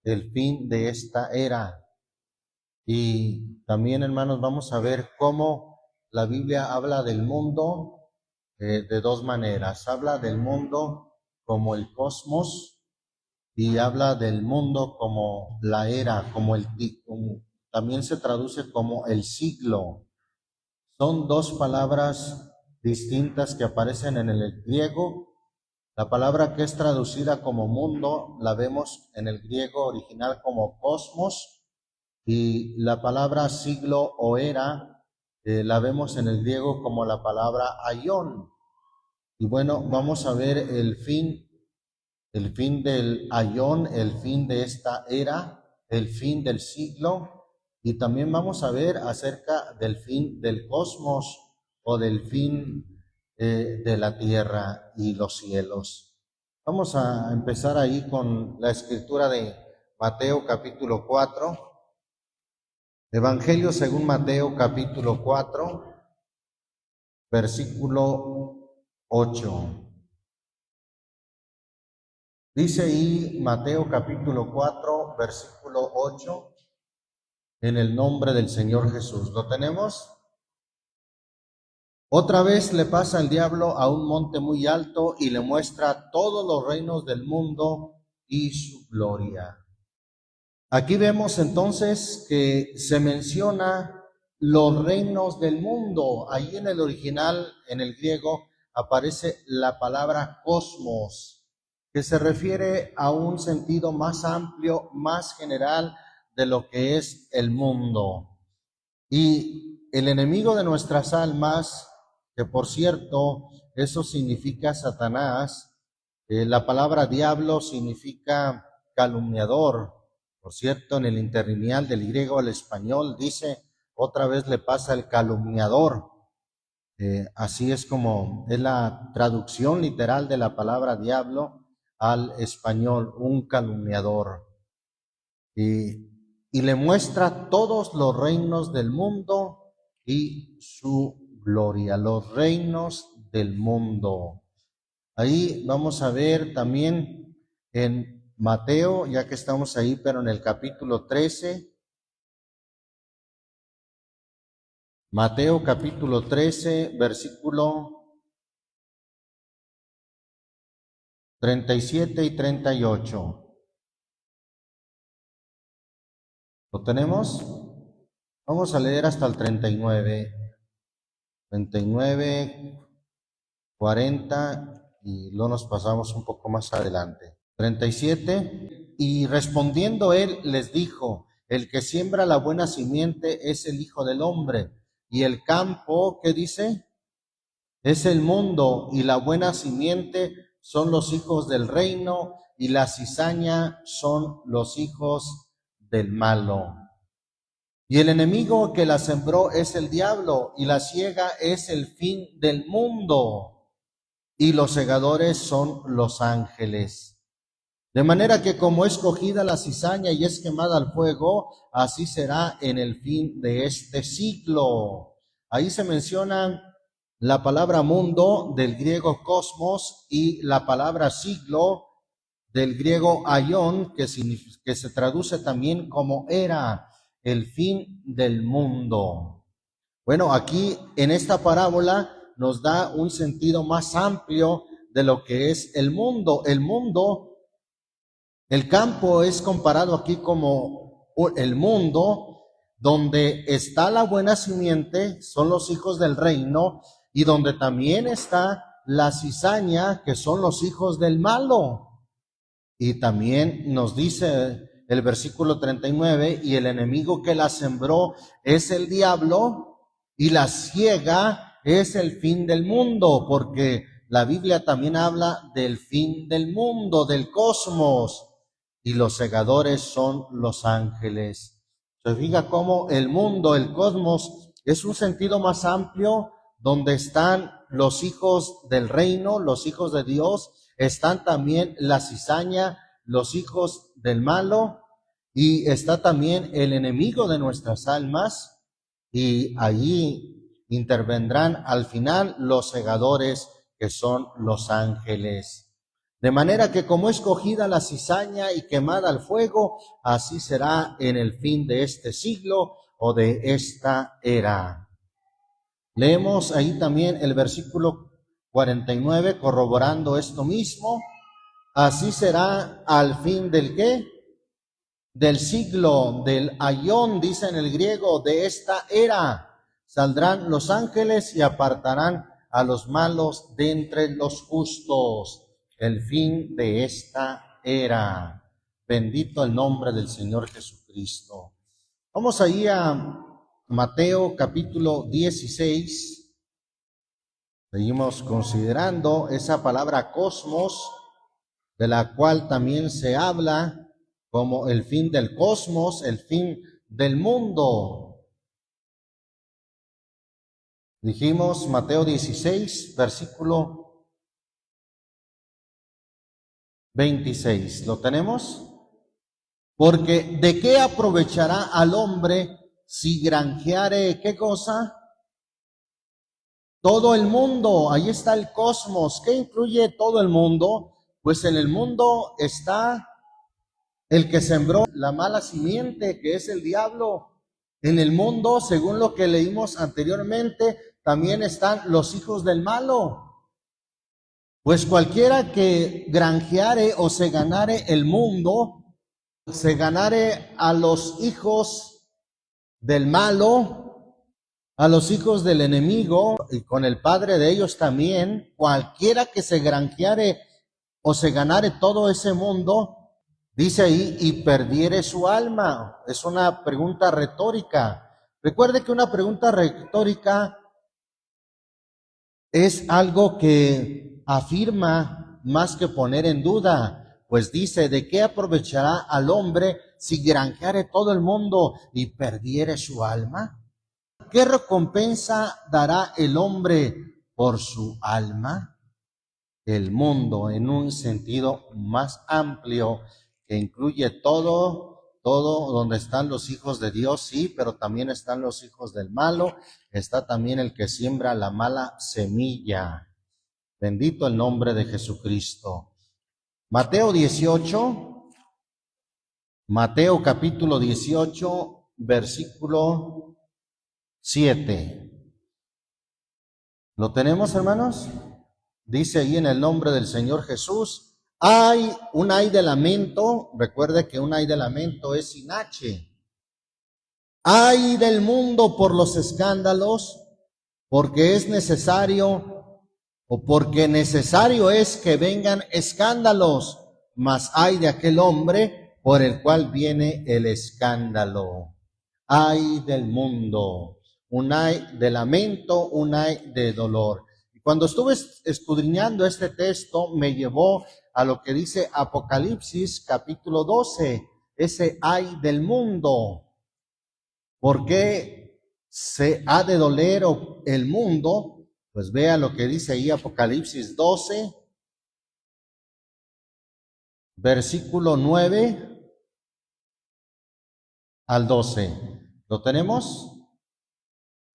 el fin de esta era. Y también, hermanos, vamos a ver cómo la Biblia habla del mundo de dos maneras. Habla del mundo como el cosmos y habla del mundo como la era, también se traduce como el siglo. Son dos palabras distintas que aparecen en el griego. La palabra que es traducida como mundo la vemos en el griego original como cosmos, y la palabra siglo o era la vemos en el griego como la palabra aión. Y bueno, vamos a ver el fin del aión, el fin de esta era, el fin del siglo, y también vamos a ver acerca del fin del cosmos o del fin de la tierra y los cielos. Vamos a empezar ahí con la escritura de Mateo capítulo 4. Evangelio según Mateo capítulo 4, versículo 8. Dice ahí Mateo capítulo 4, versículo 8, en el nombre del Señor Jesús. ¿Lo tenemos? Otra vez le pasa el diablo a un monte muy alto y le muestra todos los reinos del mundo y su gloria. Aquí vemos entonces que se menciona los reinos del mundo. Ahí en el original, en el griego, aparece la palabra cosmos, que se refiere a un sentido más amplio, más general de lo que es el mundo. Y el enemigo de nuestras almas, que por cierto, eso significa Satanás, la palabra diablo significa calumniador. Por cierto, en el interlineal del griego al español dice, otra vez le pasa el calumniador. Así es como es la traducción literal de la palabra diablo al español, un calumniador. Y le muestra todos los reinos del mundo y su gloria, los reinos del mundo. Ahí vamos a ver también en Mateo, ya que estamos ahí, pero en el capítulo 13, Mateo capítulo 13, versículo 37 y 38. ¿Lo tenemos? Vamos a leer hasta el 39, 40 y luego nos pasamos un poco más adelante. 37, y respondiendo él les dijo, el que siembra la buena simiente es el Hijo del Hombre, y el campo, ¿qué dice? Es el mundo, y la buena simiente son los hijos del reino, y la cizaña son los hijos del malo. Y el enemigo que la sembró es el diablo, y la siega es el fin del mundo, y los segadores son los ángeles. De manera que como es cogida la cizaña y es quemada al fuego, así será en el fin de este siglo. Ahí se menciona la palabra mundo del griego cosmos y la palabra siglo del griego aion, que se traduce también como era, el fin del mundo. Bueno, aquí en esta parábola nos da un sentido más amplio de lo que es el mundo. El campo es comparado aquí como el mundo, donde está la buena simiente, son los hijos del reino, y donde también está la cizaña, que son los hijos del malo. Y también nos dice el versículo 39, y el enemigo que la sembró es el diablo, y la siega es el fin del mundo, porque la Biblia también habla del fin del mundo, del cosmos, y los segadores son los ángeles. Se fija cómo el mundo, el cosmos, es un sentido más amplio, donde están los hijos del reino, los hijos de Dios, están también la cizaña, los hijos del malo, y está también el enemigo de nuestras almas, y allí intervendrán al final los segadores, que son los ángeles. De manera que como es cogida la cizaña y quemada al fuego, así será en el fin de este siglo o de esta era. Leemos ahí también el versículo 49, corroborando esto mismo. Así será al fin del ¿qué? Del siglo, del aión, dice en el griego, de esta era. Saldrán los ángeles y apartarán a los malos de entre los justos. El fin de esta era. Bendito el nombre del Señor Jesucristo. Vamos ahí a Mateo capítulo 16. Seguimos considerando esa palabra cosmos, de la cual también se habla como el fin del cosmos, el fin del mundo. Dijimos Mateo 16, versículo 26. ¿Lo tenemos? Porque ¿de qué aprovechará al hombre si granjeare qué cosa? Todo el mundo. Ahí está el cosmos. ¿Qué incluye todo el mundo? Pues en el mundo está el que sembró la mala simiente, que es el diablo. En el mundo, según lo que leímos anteriormente, también están los hijos del malo. Pues cualquiera que granjeare o se ganare el mundo, se ganare a los hijos del malo, a los hijos del enemigo, y con el padre de ellos también. Cualquiera que se granjeare o se ganare todo ese mundo, dice ahí, y perdiere su alma. Es una pregunta retórica. Recuerde que una pregunta retórica es algo que afirma más que poner en duda, pues dice, ¿de qué aprovechará al hombre si granjeare todo el mundo y perdiere su alma? ¿Qué recompensa dará el hombre por su alma? El mundo, en un sentido más amplio, que incluye todo donde están los hijos de Dios, sí, pero también están los hijos del malo, está también el que siembra la mala semilla. Bendito el nombre de Jesucristo. Mateo 18, Mateo capítulo 18, versículo 7. ¿Lo tenemos, hermanos? Dice ahí en el nombre del Señor Jesús, hay un ay de lamento. Recuerde que un ay de lamento es sin H. Ay del mundo por los escándalos, porque es necesario, o porque necesario es que vengan escándalos, mas ay de aquel hombre por el cual viene el escándalo. Ay del mundo, un ay de lamento, un ay de dolor. Y cuando estuve escudriñando este texto, me llevó a lo que dice Apocalipsis capítulo 12, ese ay del mundo. ¿Por qué se ha de doler el mundo? Pues vea lo que dice ahí Apocalipsis 12, versículo 9 al 12. ¿Lo tenemos?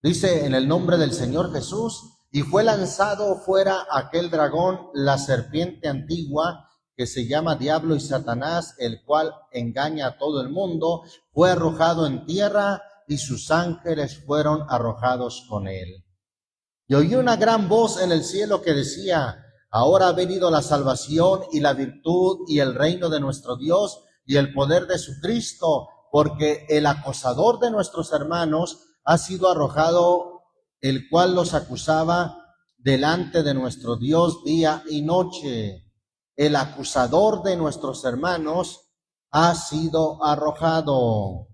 Dice, en el nombre del Señor Jesús, y fue lanzado fuera aquel dragón, la serpiente antigua, que se llama Diablo y Satanás, el cual engaña a todo el mundo, fue arrojado en tierra, y sus ángeles fueron arrojados con él. Y oí una gran voz en el cielo que decía, ahora ha venido la salvación y la virtud y el reino de nuestro Dios y el poder de su Cristo, porque el acosador de nuestros hermanos ha sido arrojado, el cual los acusaba delante de nuestro Dios día y noche. El acusador de nuestros hermanos ha sido arrojado.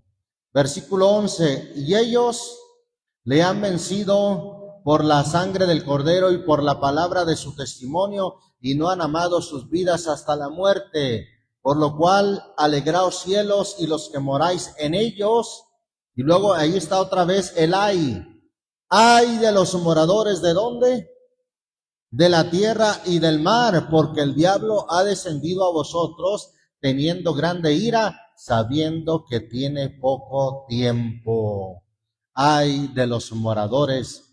Versículo 11, y ellos le han vencido por la sangre del Cordero y por la palabra de su testimonio, y no han amado sus vidas hasta la muerte. Por lo cual, alegraos cielos y los que moráis en ellos. Y luego ahí está otra vez el ay. Ay de los moradores, ¿de dónde? De la tierra y del mar, porque el diablo ha descendido a vosotros teniendo grande ira, sabiendo que tiene poco tiempo. Ay de los moradores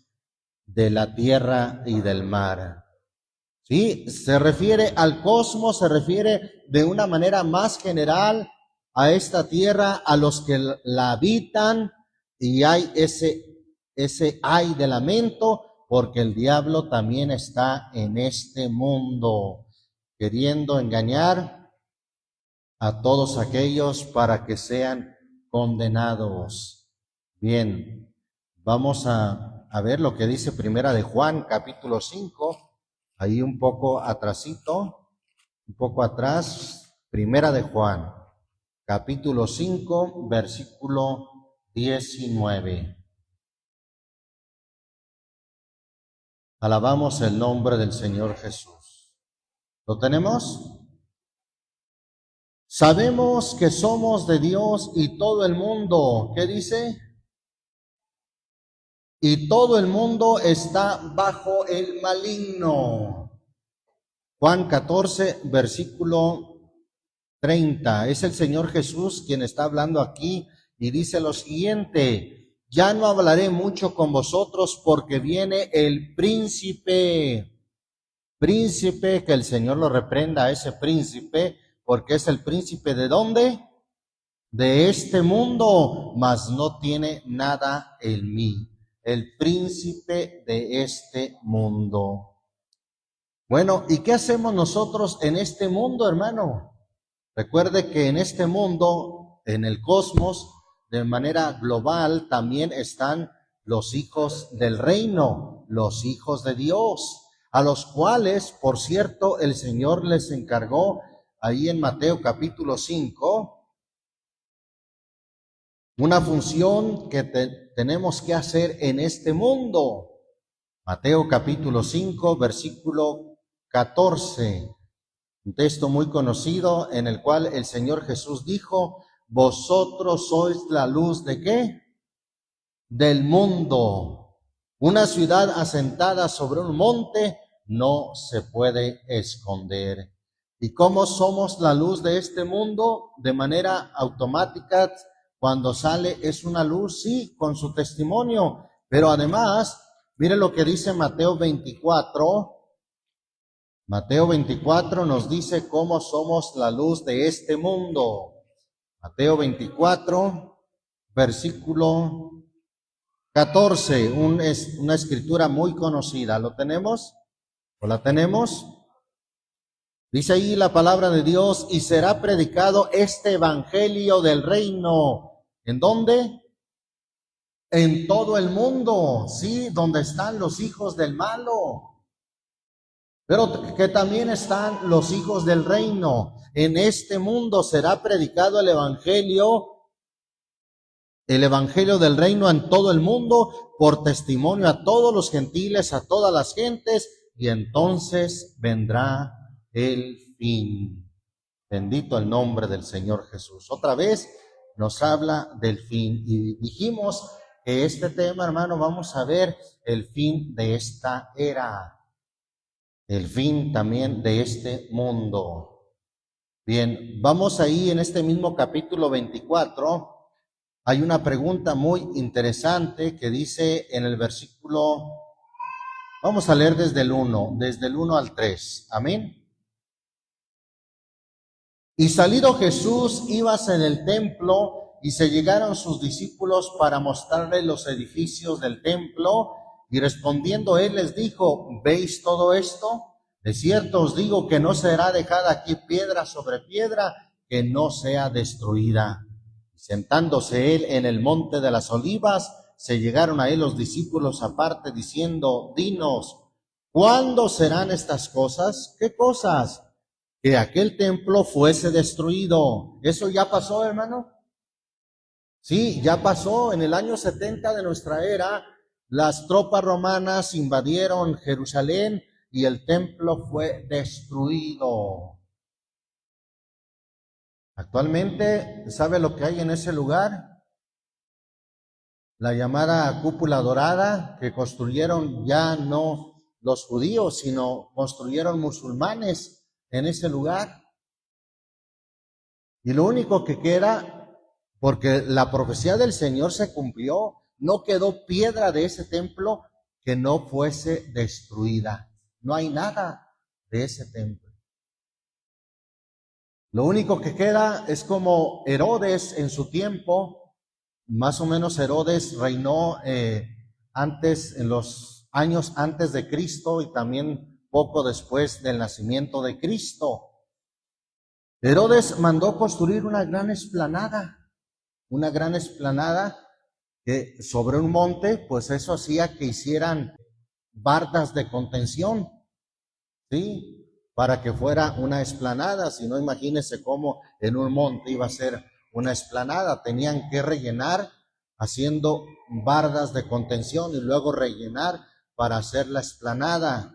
de la tierra y del mar. Sí, se refiere al cosmos, se refiere de una manera más general a esta tierra, a los que la habitan, y hay ese ay de lamento, porque el diablo también está en este mundo, queriendo engañar a todos aquellos para que sean condenados. Bien, vamos a ver lo que dice Primera de Juan, capítulo 5. Ahí un poco atrasito, un poco atrás, Primera de Juan, capítulo 5, versículo 19. Alabamos el nombre del Señor Jesús. ¿Lo tenemos? Sabemos que somos de Dios y todo el mundo, ¿qué dice? Y todo el mundo está bajo el maligno. Juan 14, versículo 30. Es el Señor Jesús quien está hablando aquí y dice lo siguiente: ya no hablaré mucho con vosotros porque viene el príncipe, que el Señor lo reprenda a ese príncipe, porque es el príncipe ¿de dónde? De este mundo, mas no tiene nada en mí. El príncipe de este mundo. Bueno, ¿y qué hacemos nosotros en este mundo, hermano? Recuerde que en este mundo, en el cosmos, de manera global, también están los hijos del reino, los hijos de Dios, a los cuales, por cierto, el Señor les encargó ahí en Mateo capítulo 5, una función que tenemos que hacer en este mundo. Mateo capítulo 5, versículo 14. Un texto muy conocido en el cual el Señor Jesús dijo: vosotros sois la luz ¿de qué? Del mundo. Una ciudad asentada sobre un monte no se puede esconder. ¿Y cómo somos la luz de este mundo? De manera automática, cuando sale es una luz, sí, con su testimonio, pero además, mire lo que dice Mateo 24. Mateo 24 nos dice cómo somos la luz de este mundo. Mateo 24, versículo 14, una escritura muy conocida. ¿Lo tenemos? ¿O la tenemos? Dice ahí la palabra de Dios: y será predicado este evangelio del reino. ¿En dónde? En todo el mundo, sí, donde están los hijos del malo, pero que también están los hijos del reino. En este mundo será predicado el evangelio del reino en todo el mundo, por testimonio a todos los gentiles, a todas las gentes, y entonces vendrá el fin. Bendito el nombre del Señor Jesús. Otra vez nos habla del fin, y dijimos que este tema, hermano, vamos a ver el fin de esta era, el fin también de este mundo. Bien, vamos ahí en este mismo capítulo 24. Hay una pregunta muy interesante que dice en el versículo, vamos a leer desde el 1 al 3. Amén. Y salido Jesús, íbase en el templo, y se llegaron sus discípulos para mostrarle los edificios del templo, y respondiendo él les dijo: ¿veis todo esto? De cierto os digo que no será dejada aquí piedra sobre piedra que no sea destruida. Sentándose él en el monte de las olivas, se llegaron a él los discípulos aparte, diciendo: dinos, ¿cuándo serán estas cosas? ¿Qué cosas? Que aquel templo fuese destruido. ¿Eso ya pasó, hermano? Sí, ya pasó. En el año 70 de nuestra era, las tropas romanas invadieron Jerusalén y el templo fue destruido. Actualmente, ¿sabe lo que hay en ese lugar? La llamada cúpula dorada, que construyeron ya no los judíos, sino construyeron musulmanes en ese lugar. Y lo único que queda, porque la profecía del Señor se cumplió, no quedó piedra de ese templo que no fuese destruida. No hay nada. de ese templo. Lo único que queda es como Herodes en su tiempo, más o menos Herodes reinó antes, en los años antes de Cristo y también poco después del nacimiento de Cristo. Herodes mandó construir una gran explanada que sobre un monte, pues eso hacía que hicieran bardas de contención, ¿sí? Para que fuera una explanada. Si no, imagínense cómo en un monte iba a ser una explanada. Tenían que rellenar haciendo bardas de contención y luego rellenar para hacer la explanada.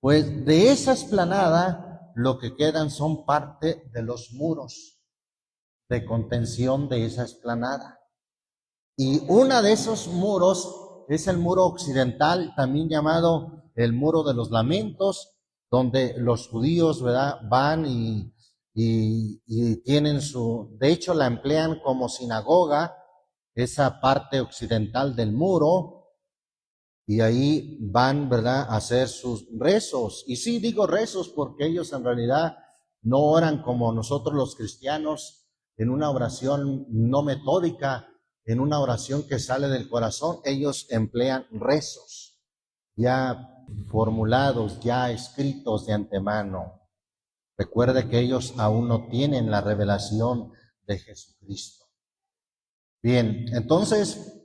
Pues de esa explanada lo que quedan son parte de los muros de contención de esa explanada. Y uno de esos muros es el muro occidental, también llamado el muro de los lamentos, donde los judíos, ¿verdad?, van y tienen de hecho la emplean como sinagoga, esa parte occidental del muro, y ahí van, ¿verdad?, a hacer sus rezos. Y sí digo rezos porque ellos en realidad no oran como nosotros los cristianos en una oración no metódica, en una oración que sale del corazón. Ellos emplean rezos ya formulados, ya escritos de antemano. Recuerde que ellos aún no tienen la revelación de Jesucristo. Bien, entonces,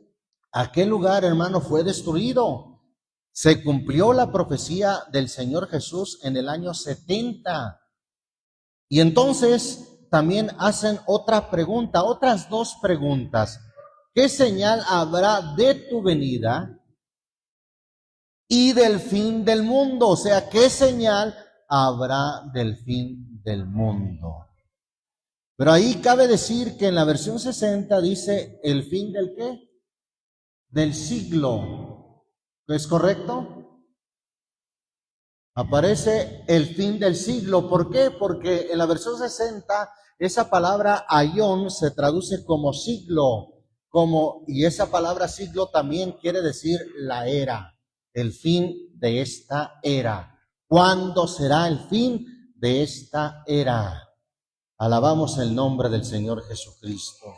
aquel lugar, hermano, fue destruido. Se cumplió la profecía del Señor Jesús en el año 70. Y entonces también hacen otra pregunta, otras dos preguntas. ¿Qué señal habrá de tu venida y del fin del mundo? O sea, ¿qué señal habrá del fin del mundo? Pero ahí cabe decir que en la versión 60 dice el fin del ¿qué? Del siglo. ¿Es correcto? Aparece el fin del siglo. ¿Por qué? Porque en la versión 60 esa palabra aión se traduce como siglo, y esa palabra siglo también quiere decir la era, el fin de esta era. ¿Cuándo será el fin de esta era? Alabamos el nombre del Señor Jesucristo.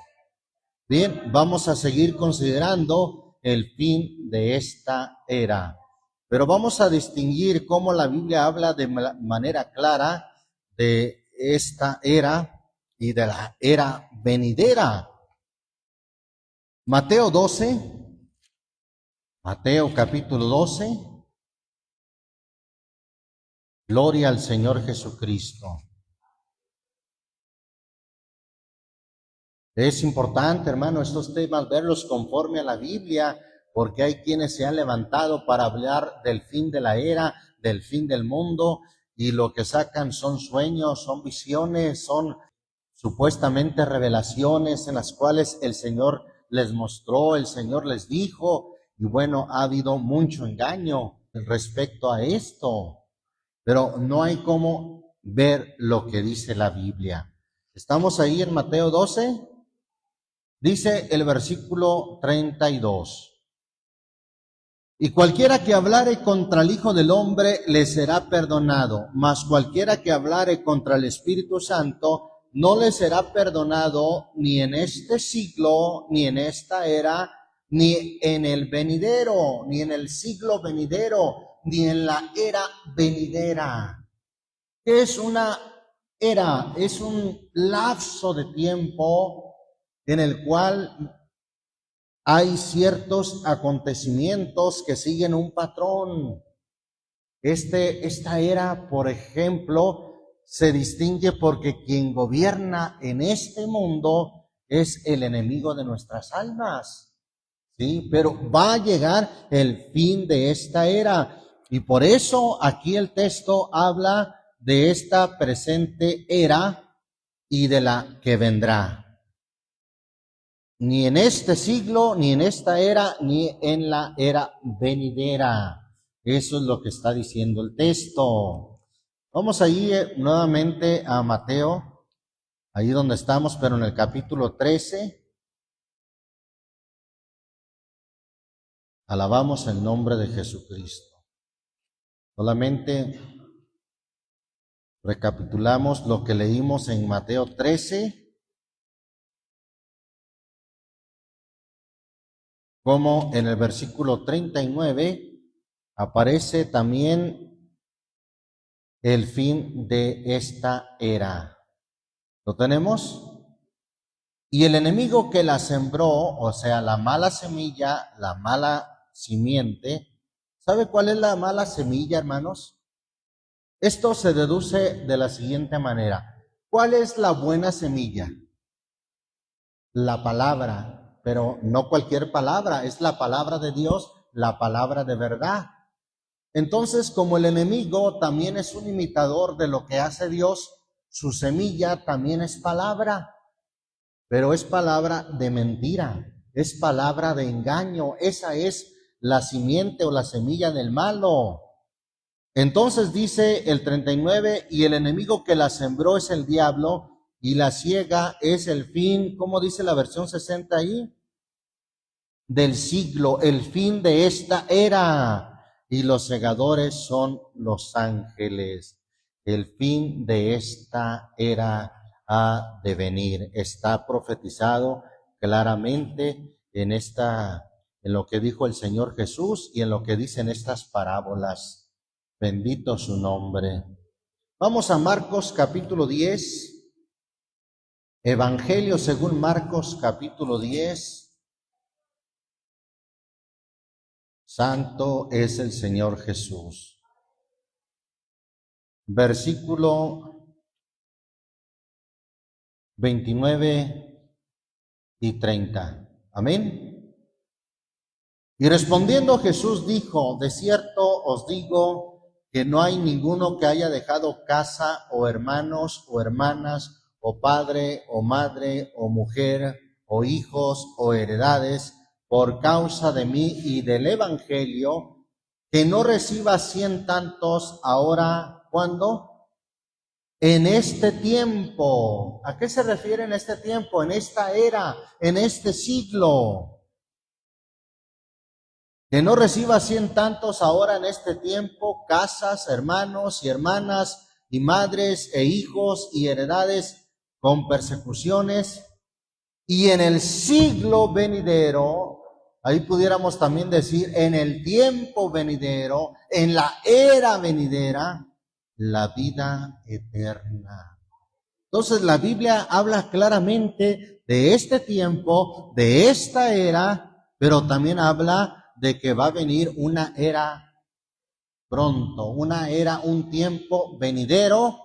Bien, vamos a seguir considerando el fin de esta era. Pero vamos a distinguir cómo la Biblia habla de manera clara de esta era y de la era venidera. Mateo 12, Mateo capítulo 12. Gloria al Señor Jesucristo. Es importante, hermano, estos temas, verlos conforme a la Biblia, porque hay quienes se han levantado para hablar del fin de la era, del fin del mundo, y lo que sacan son sueños, son visiones, son supuestamente revelaciones en las cuales el Señor les mostró, el Señor les dijo, y bueno, ha habido mucho engaño respecto a esto, pero no hay cómo ver lo que dice la Biblia. ¿Estamos ahí en Mateo 12? Dice el versículo 32. Y cualquiera que hablare contra el Hijo del Hombre le será perdonado, mas cualquiera que hablare contra el Espíritu Santo no le será perdonado ni en este siglo, ni en esta era, ni en el venidero, ni en el siglo venidero, ni en la era venidera. ¿Qué es una era? Es un lapso de tiempo en el cual hay ciertos acontecimientos que siguen un patrón. Esta era, por ejemplo, se distingue porque quien gobierna en este mundo es el enemigo de nuestras almas, ¿sí? Pero va a llegar el fin de esta era, y por eso aquí el texto habla de esta presente era y de la que vendrá. Ni en este siglo, ni en esta era, ni en la era venidera. Eso es lo que está diciendo el texto. Vamos ahí nuevamente a Mateo, ahí donde estamos, pero en el capítulo 13. Alabamos el nombre de Jesucristo. Solamente Recapitulamos lo que leímos en Mateo 13, como en el versículo 39 aparece también el fin de esta era. ¿Lo tenemos? Y el enemigo que la sembró, o sea, la mala semilla, la mala simiente, ¿sabe cuál es la mala semilla, hermanos? Esto se deduce de la siguiente manera. ¿Cuál es la buena semilla? La palabra, pero no cualquier palabra, es la palabra de Dios, la palabra de verdad. Entonces, como el enemigo también es un imitador de lo que hace Dios, su semilla también es palabra. Pero es palabra de mentira, es palabra de engaño, esa es la simiente o la semilla del malo. Entonces dice el 39, y el enemigo que la sembró es el diablo, y la ciega es el fin, ¿cómo dice la versión 60 ahí? Del siglo, el fin de esta era, y los segadores son los ángeles. El fin de esta era ha de venir. Está profetizado claramente en lo que dijo el Señor Jesús y en lo que dicen estas parábolas. Bendito su nombre. Vamos a Marcos capítulo 10. Evangelio según Marcos capítulo 10. Santo es el Señor Jesús. Versículo 29 y 30. Amén. Y respondiendo Jesús dijo, de cierto os digo que no hay ninguno que haya dejado casa o hermanos o hermanas o padre o madre o mujer o hijos o heredades por causa de mí y del evangelio, que no reciba 100 tantos ahora, ¿cuándo? En este tiempo. ¿A qué se refiere en este tiempo? En esta era, en este siglo. Que no reciba 100 tantos ahora en este tiempo, casas, hermanos y hermanas, y madres e hijos y heredades con persecuciones, y en el siglo venidero, ahí pudiéramos también decir, en el tiempo venidero, en la era venidera, la vida eterna. Entonces la Biblia habla claramente de este tiempo, de esta era, pero también habla de que va a venir una era pronto, una era, un tiempo venidero,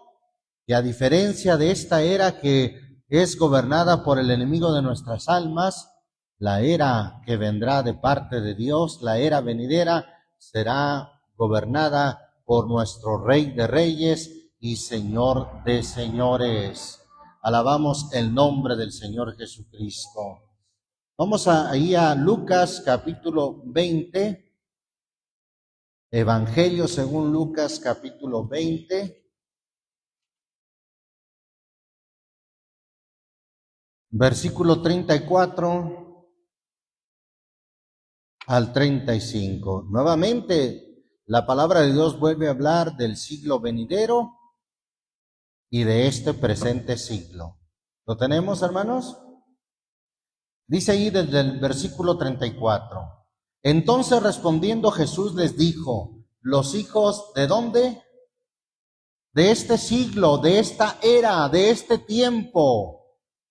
que a diferencia de esta era que es gobernada por el enemigo de nuestras almas, la era que vendrá de parte de Dios, la era venidera, será gobernada por nuestro Rey de Reyes y Señor de Señores. Alabamos el nombre del Señor Jesucristo. Vamos ahí a Lucas capítulo 20. Evangelio según Lucas capítulo 20, versículo 34 al 35. Nuevamente, la palabra de Dios vuelve a hablar del siglo venidero y de este presente siglo. ¿Lo tenemos, hermanos? Dice ahí desde el versículo 34. Entonces respondiendo Jesús les dijo, los hijos ¿de dónde? De este siglo, de esta era, de este tiempo,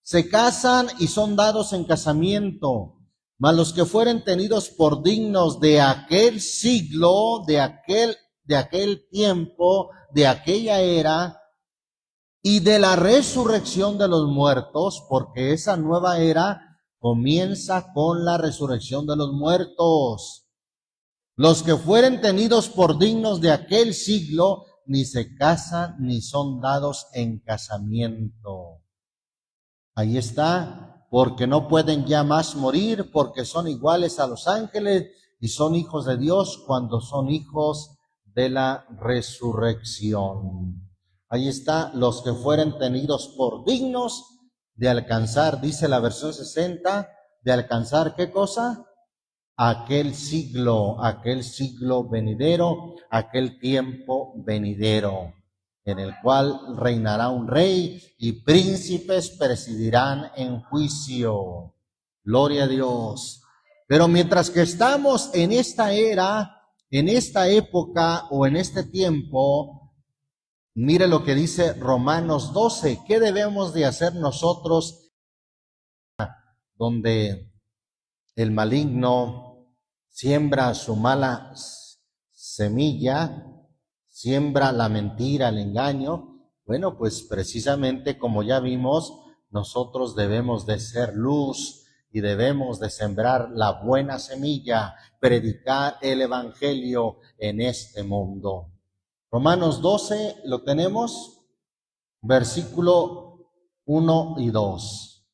se casan y son dados en casamiento, mas los que fueren tenidos por dignos de aquel siglo, de aquel tiempo, de aquella era, y de la resurrección de los muertos, porque esa nueva era comienza con la resurrección de los muertos. Los que fueren tenidos por dignos de aquel siglo, ni se casan ni son dados en casamiento. Ahí está, porque no pueden ya más morir, porque son iguales a los ángeles y son hijos de Dios cuando son hijos de la resurrección. Ahí está, los que fueren tenidos por dignos de alcanzar, dice la versión 60, de alcanzar ¿qué cosa? Aquel siglo venidero, aquel tiempo venidero. en el cual reinará un rey y príncipes presidirán en juicio. Gloria a Dios. Pero mientras que estamos en esta era, en esta época o en este tiempo, mire lo que dice Romanos 12. ¿Qué debemos de hacer nosotros donde el maligno siembra su mala semilla, siembra la mentira, el engaño? Bueno, pues precisamente como ya vimos, nosotros debemos de ser luz y debemos de sembrar la buena semilla, predicar el evangelio en este mundo. Romanos 12, ¿lo tenemos? Versículo 1 y 2.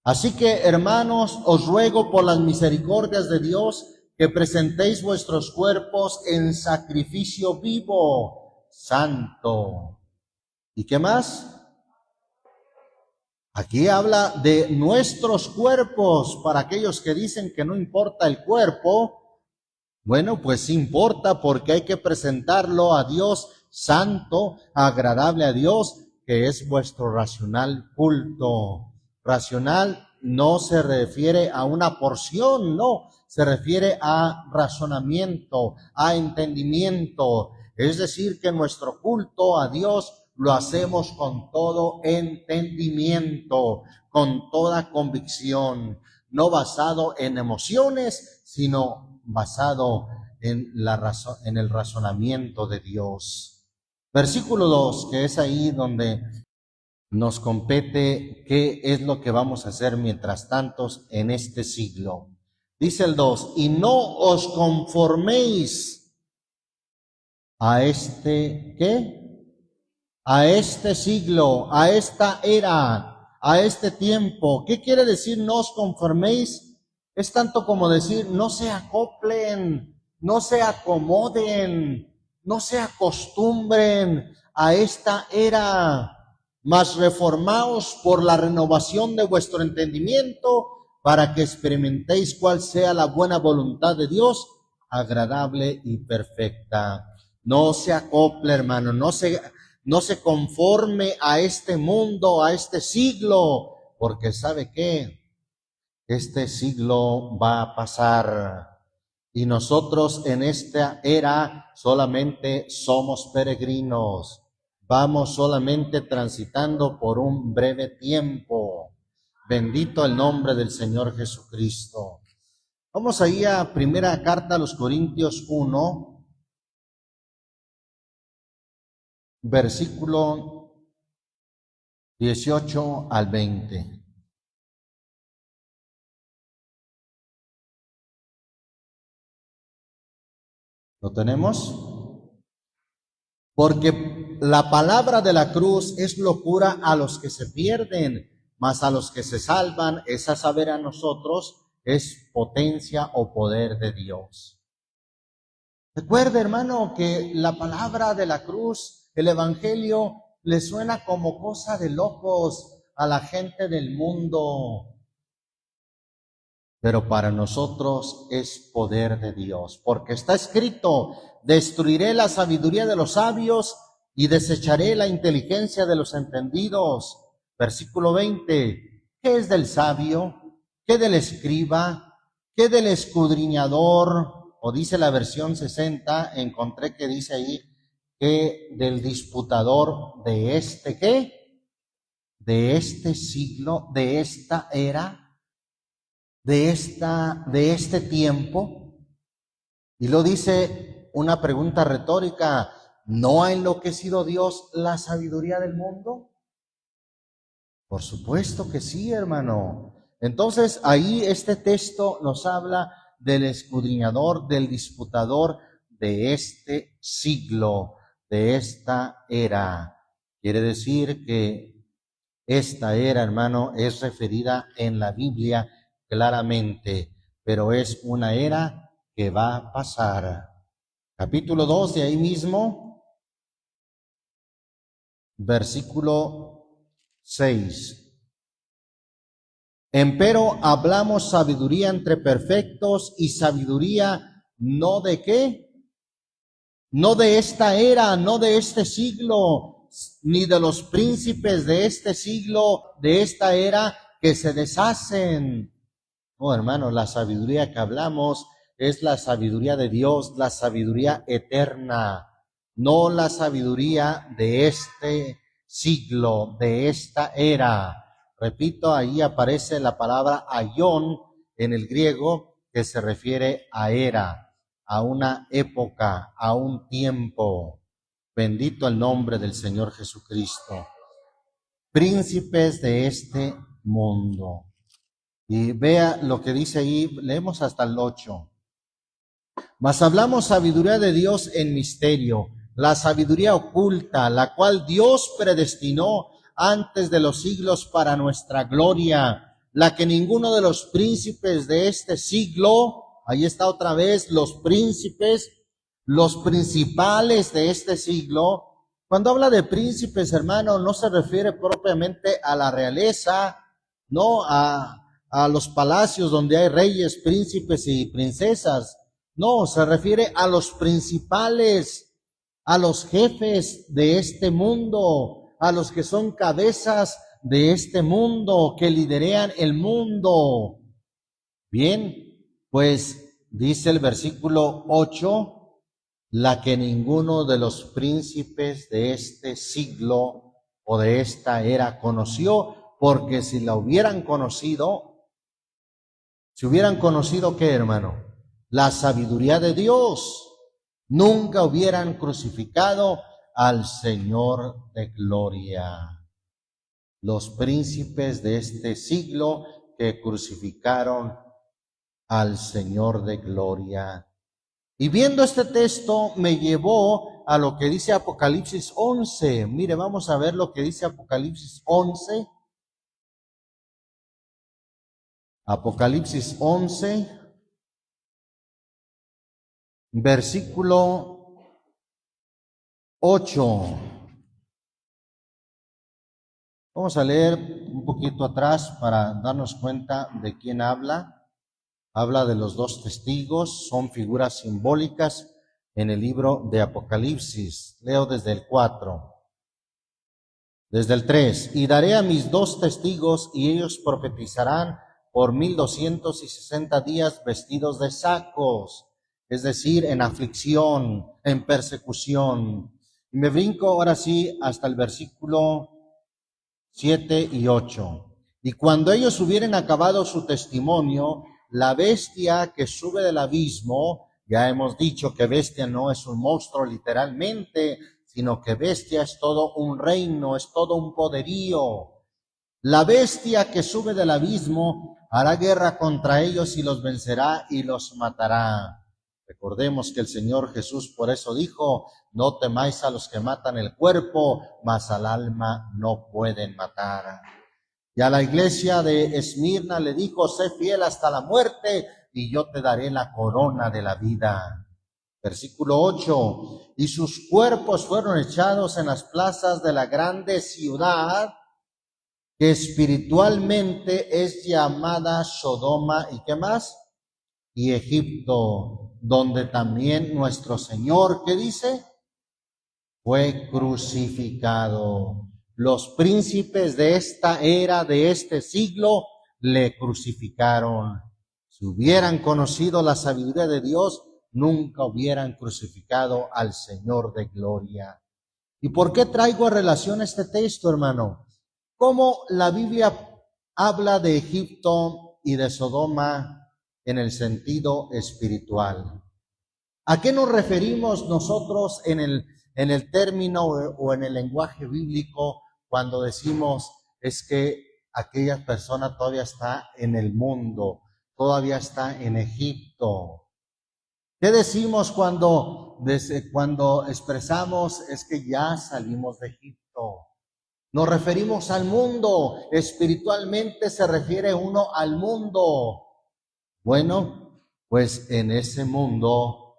Así que, hermanos, os ruego por las misericordias de Dios que presentéis vuestros cuerpos en sacrificio vivo, santo. ¿Y qué más? Aquí habla de nuestros cuerpos. Para aquellos que dicen que no importa el cuerpo, bueno, pues importa, porque hay que presentarlo a Dios santo, agradable a Dios, que es vuestro racional culto. Racional no se refiere a una porción, no, se refiere a razonamiento, a entendimiento. Es decir, que nuestro culto a Dios lo hacemos con todo entendimiento, con toda convicción, no basado en emociones, sino basado en el razonamiento de Dios. Versículo 2, que es ahí donde nos compete qué es lo que vamos a hacer mientras tanto en este siglo. Dice el 2, y no os conforméis a este, ¿qué? A este siglo, a esta era, a este tiempo. ¿Qué quiere decir no os conforméis? Es tanto como decir no se acoplen, no se acomoden, no se acostumbren a esta era, mas reformaos por la renovación de vuestro entendimiento para que experimentéis cuál sea la buena voluntad de Dios, agradable y perfecta. No se acople, hermano, no se conforme a este mundo, a este siglo, porque ¿sabe qué? Este siglo va a pasar y nosotros en esta era solamente somos peregrinos. Vamos solamente transitando por un breve tiempo. Bendito el nombre del Señor Jesucristo. Vamos ahí a primera carta a los Corintios 1, versículo 18 al 20. ¿Lo tenemos? Porque la palabra de la cruz es locura a los que se pierden, mas a los que se salvan, es a saber a nosotros, es potencia o poder de Dios. Recuerde, hermano, que la palabra de la cruz, el evangelio, le suena como cosa de locos a la gente del mundo. Pero para nosotros es poder de Dios, porque está escrito, destruiré la sabiduría de los sabios y desecharé la inteligencia de los entendidos. Versículo 20, ¿qué es del sabio? ¿Qué del escriba? ¿Qué del escudriñador? O dice la versión 60, encontré que dice ahí, ¿qué del disputador de este qué? De este siglo, de esta era, de este tiempo. Y lo dice una pregunta retórica, ¿no ha enloquecido Dios la sabiduría del mundo? Por supuesto que sí, hermano. Entonces ahí este texto nos habla del escudriñador, del disputador de este siglo, de esta era. Quiere decir que esta era, hermano, es referida en la Biblia claramente, pero es una era que va a pasar. Capítulo 2 de ahí mismo, versículo 6. Empero hablamos sabiduría entre perfectos y sabiduría no de qué, no de esta era, no de este siglo, ni de los príncipes de este siglo, de esta era, que se deshacen. Oh, hermano, la sabiduría que hablamos es la sabiduría de Dios, la sabiduría eterna, no la sabiduría de este siglo, de esta era. Repito, ahí aparece la palabra aion en el griego, que se refiere a era, a una época, a un tiempo. Bendito el nombre del Señor Jesucristo. Príncipes de este mundo. Y vea lo que dice ahí, leemos hasta el 8. Mas hablamos sabiduría de Dios en misterio, la sabiduría oculta, la cual Dios predestinó antes de los siglos para nuestra gloria, la que ninguno de los príncipes de este siglo, ahí está otra vez, los príncipes, los principales de este siglo. Cuando habla de príncipes, hermano, no se refiere propiamente a la realeza, no a los palacios donde hay reyes, príncipes y princesas. No, se refiere a los principales, a los jefes de este mundo, a los que son cabezas de este mundo, que liderean el mundo. Bien, pues dice el versículo 8, la que ninguno de los príncipes de este siglo o de esta era conoció, porque si la hubieran conocido, ¿qué, hermano? La sabiduría de Dios, nunca hubieran crucificado al Señor de gloria. Los príncipes de este siglo que crucificaron al Señor de gloria. Y viendo este texto me llevó a lo que dice Apocalipsis 11. Mire, vamos a ver lo que dice Apocalipsis 11. Apocalipsis 11, versículo 8. Vamos a leer un poquito atrás para darnos cuenta de quién habla. Habla de los dos testigos, son figuras simbólicas en el libro de Apocalipsis. Leo desde el 4. Desde el 3. Y daré a mis dos testigos y ellos profetizarán por 1260 días vestidos de sacos, es decir, en aflicción, en persecución. Y me brinco ahora sí hasta el versículo 7 y 8. Y cuando ellos hubieren acabado su testimonio, la bestia que sube del abismo, ya hemos dicho que bestia no es un monstruo literalmente, sino que bestia es todo un reino, es todo un poderío. La bestia que sube del abismo hará guerra contra ellos y los vencerá y los matará. Recordemos que el Señor Jesús por eso dijo, no temáis a los que matan el cuerpo, mas al alma no pueden matar. Y a la iglesia de Esmirna le dijo, sé fiel hasta la muerte y yo te daré la corona de la vida. Versículo 8, y sus cuerpos fueron echados en las plazas de la grande ciudad, que espiritualmente es llamada Sodoma, ¿y qué más? Y Egipto, donde también nuestro Señor, ¿qué dice? Fue crucificado. Los príncipes de esta era, de este siglo, le crucificaron. Si hubieran conocido la sabiduría de Dios, nunca hubieran crucificado al Señor de gloria. ¿Y por qué traigo a relación este texto, hermano? ¿Cómo la Biblia habla de Egipto y de Sodoma en el sentido espiritual? ¿A qué nos referimos nosotros en el término o en el lenguaje bíblico cuando decimos es que aquella persona todavía está en el mundo, todavía está en Egipto? ¿Qué decimos cuando expresamos es que ya salimos de Egipto? Nos referimos al mundo, espiritualmente se refiere uno al mundo. Bueno, pues en ese mundo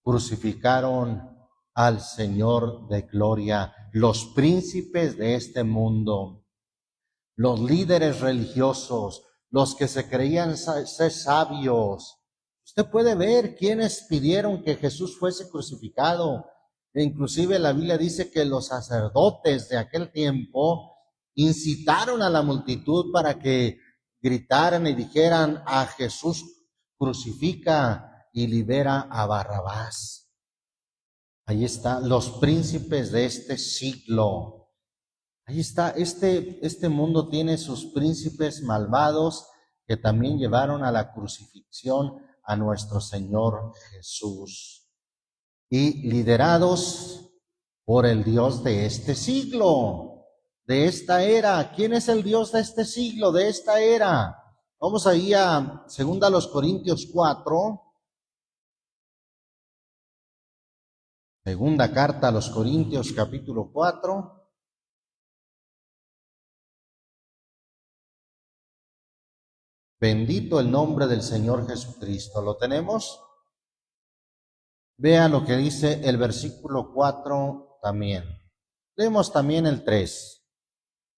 crucificaron al Señor de gloria, los príncipes de este mundo, los líderes religiosos, los que se creían ser sabios. Usted puede ver quiénes pidieron que Jesús fuese crucificado. E inclusive la Biblia dice que los sacerdotes de aquel tiempo incitaron a la multitud para que gritaran y dijeran: a Jesús crucifica y libera a Barrabás. Ahí está, los príncipes de este siglo. Ahí está, este mundo tiene sus príncipes malvados que también llevaron a la crucifixión a nuestro Señor Jesús. Y liderados por el Dios de este siglo, de esta era. ¿Quién es el Dios de este siglo, de esta era? Vamos ahí a 2 Corintios 4. Segunda carta a los Corintios, capítulo 4. Bendito el nombre del Señor Jesucristo. ¿Lo tenemos? Vean lo que dice el versículo 4 también. Leemos también el 3.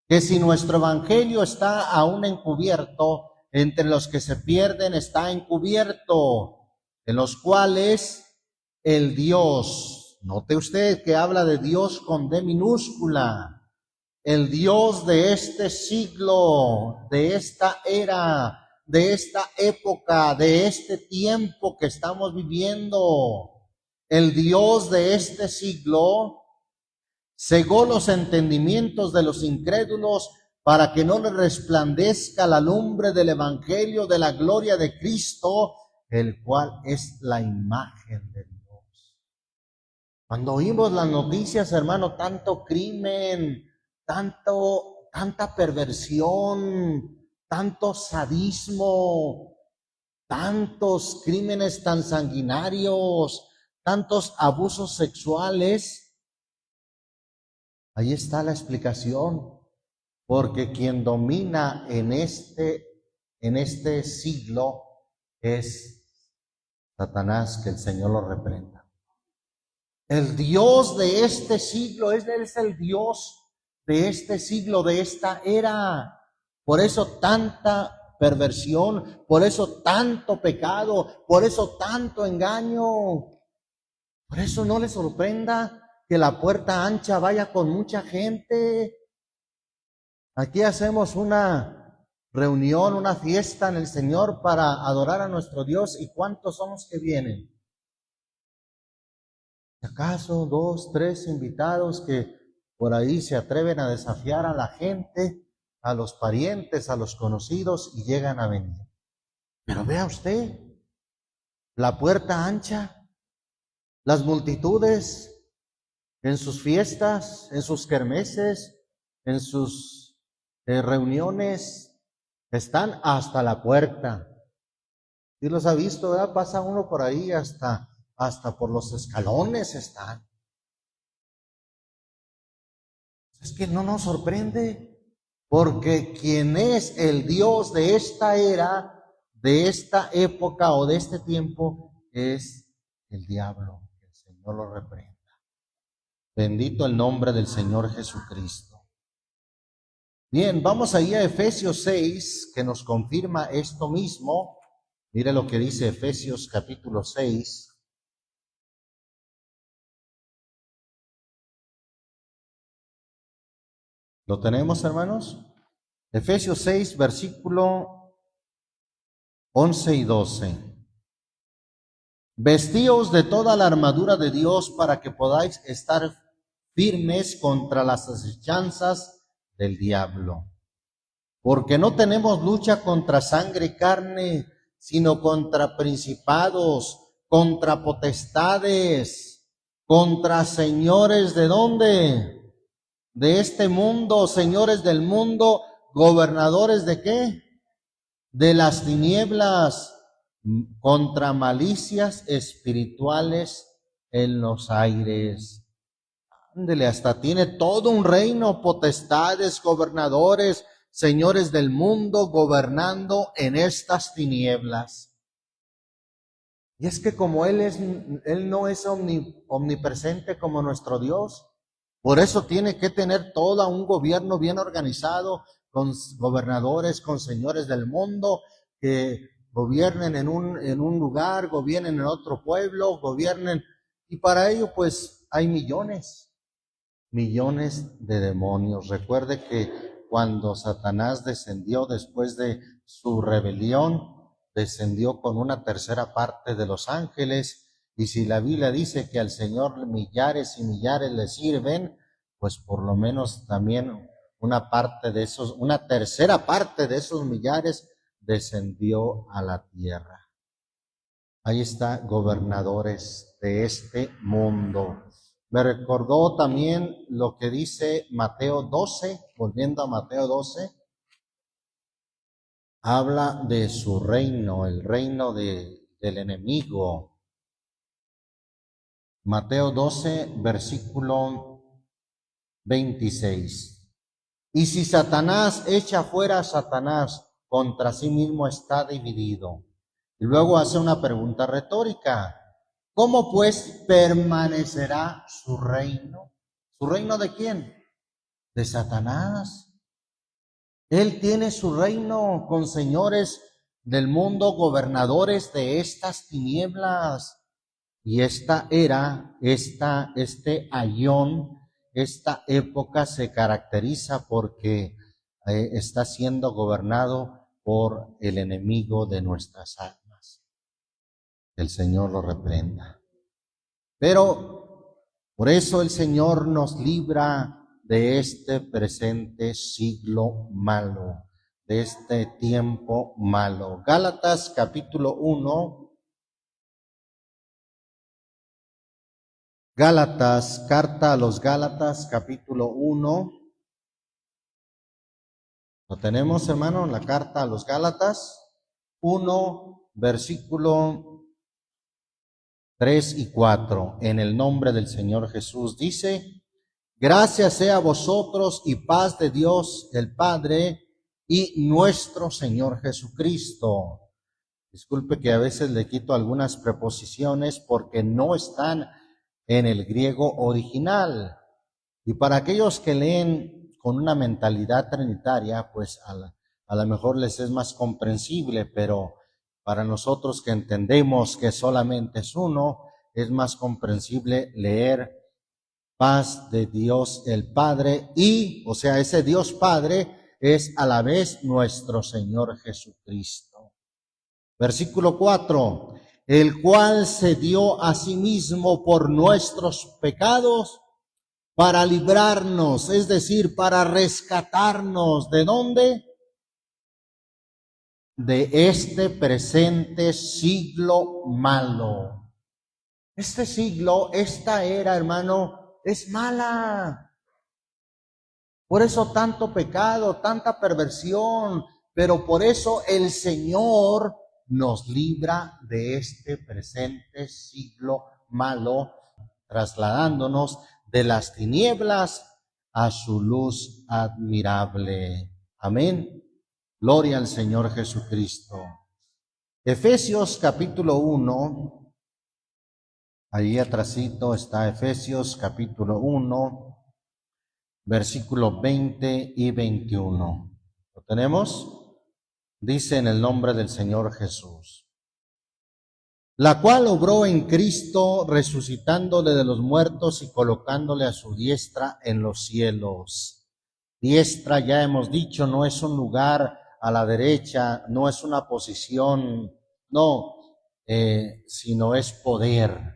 Que si nuestro evangelio está aún encubierto, entre los que se pierden está encubierto, en los cuales el Dios, note usted que habla de Dios con D minúscula, el Dios de este siglo, de esta era, de esta época, de este tiempo que estamos viviendo, el Dios de este siglo cegó los entendimientos de los incrédulos para que no les resplandezca la lumbre del evangelio de la gloria de Cristo, el cual es la imagen de Dios. Cuando oímos las noticias, hermano, tanto crimen, tanta perversión, tanto sadismo, tantos crímenes tan sanguinarios, tantos abusos sexuales, ahí está la explicación, porque quien domina en este siglo es Satanás, que el Señor lo reprenda. El Dios de este siglo es el Dios de este siglo, de esta era. Por eso tanta perversión, por eso tanto pecado, por eso tanto engaño. Por eso no le sorprenda que la puerta ancha vaya con mucha gente. Aquí hacemos una reunión, una fiesta en el Señor para adorar a nuestro Dios. ¿Y cuántos son los que vienen? ¿Acaso 2, 3 invitados que por ahí se atreven a desafiar a la gente, a los parientes, a los conocidos y llegan a venir? Pero vea usted, la puerta ancha, las multitudes en sus fiestas, en sus kermeses, en sus reuniones, están hasta la puerta. ¿Sí los ha visto, verdad? Pasa uno por ahí hasta por los escalones están. Es que no nos sorprende, porque quien es el Dios de esta era, de esta época o de este tiempo, es el diablo. Que el Señor lo reprenda. Bendito el nombre del Señor Jesucristo. Bien, vamos ahí a Efesios 6, que nos confirma esto mismo. Mire lo que dice Efesios capítulo 6. ¿Lo tenemos, hermanos? Efesios 6, versículo 11 y 12. Vestíos de toda la armadura de Dios para que podáis estar firmes contra las asechanzas del diablo. Porque no tenemos lucha contra sangre y carne, sino contra principados, contra potestades, contra señores ¿de dónde? De este mundo, señores del mundo, gobernadores ¿de qué? De las tinieblas, contra malicias espirituales en los aires. Ándele, hasta tiene todo un reino, potestades, gobernadores, señores del mundo, gobernando en estas tinieblas. Y es que como Él no es omnipresente como nuestro Dios, por eso tiene que tener todo un gobierno bien organizado, con gobernadores, con señores del mundo, que gobiernen en un lugar, gobiernen en otro pueblo, gobiernen, y para ello pues hay millones de demonios. Recuerde que cuando Satanás descendió después de su rebelión, descendió con una tercera parte de los ángeles, y si la Biblia dice que al Señor millares y millares le sirven, pues por lo menos también una tercera parte de esos millares descendió a la tierra. Ahí está, gobernadores de este mundo. Me recordó también lo que dice Mateo 12, volviendo a Mateo 12, habla de su reino, el reino del enemigo. Mateo 12, versículo 26. Y si Satanás echa fuera a Satanás, contra sí mismo está dividido. Y luego hace una pregunta retórica. ¿Cómo pues permanecerá su reino? ¿Su reino de quién? De Satanás. Él tiene su reino con señores del mundo, gobernadores de estas tinieblas. Y esta era, este ayón, esta época se caracteriza porque está siendo gobernado por el enemigo de nuestras almas. El Señor lo reprenda. Pero por eso el Señor nos libra de este presente siglo malo, de este tiempo malo. Gálatas capítulo 1. Gálatas, carta a los Gálatas, capítulo 1. ¿Lo tenemos, hermano? La carta a los Gálatas 1, versículo 3 y 4. En el nombre del Señor Jesús dice: gracias sea a vosotros y paz de Dios el Padre y nuestro Señor Jesucristo. Disculpe que a veces le quito algunas preposiciones porque no están en el griego original. Y para aquellos que leen con una mentalidad trinitaria, pues a lo mejor les es más comprensible, pero para nosotros que entendemos que solamente es uno, es más comprensible leer paz de Dios el Padre y, o sea, ese Dios Padre es a la vez nuestro Señor Jesucristo. Versículo 4. El cual se dio a sí mismo por nuestros pecados para librarnos, es decir, para rescatarnos. ¿De dónde? De este presente siglo malo. Este siglo, esta era, hermano, es mala. Por eso tanto pecado, tanta perversión, pero por eso el Señor nos libra de este presente siglo malo, trasladándonos de las tinieblas a su luz admirable. Amén. Gloria al Señor Jesucristo. Efesios capítulo 1, ahí atrásito está Efesios capítulo 1, versículos 20 y 21. ¿Lo tenemos? Dice en el nombre del Señor Jesús: la cual obró en Cristo, resucitándole de los muertos y colocándole a su diestra en los cielos. Diestra, ya hemos dicho, no es un lugar a la derecha, no es una posición, no, sino es poder.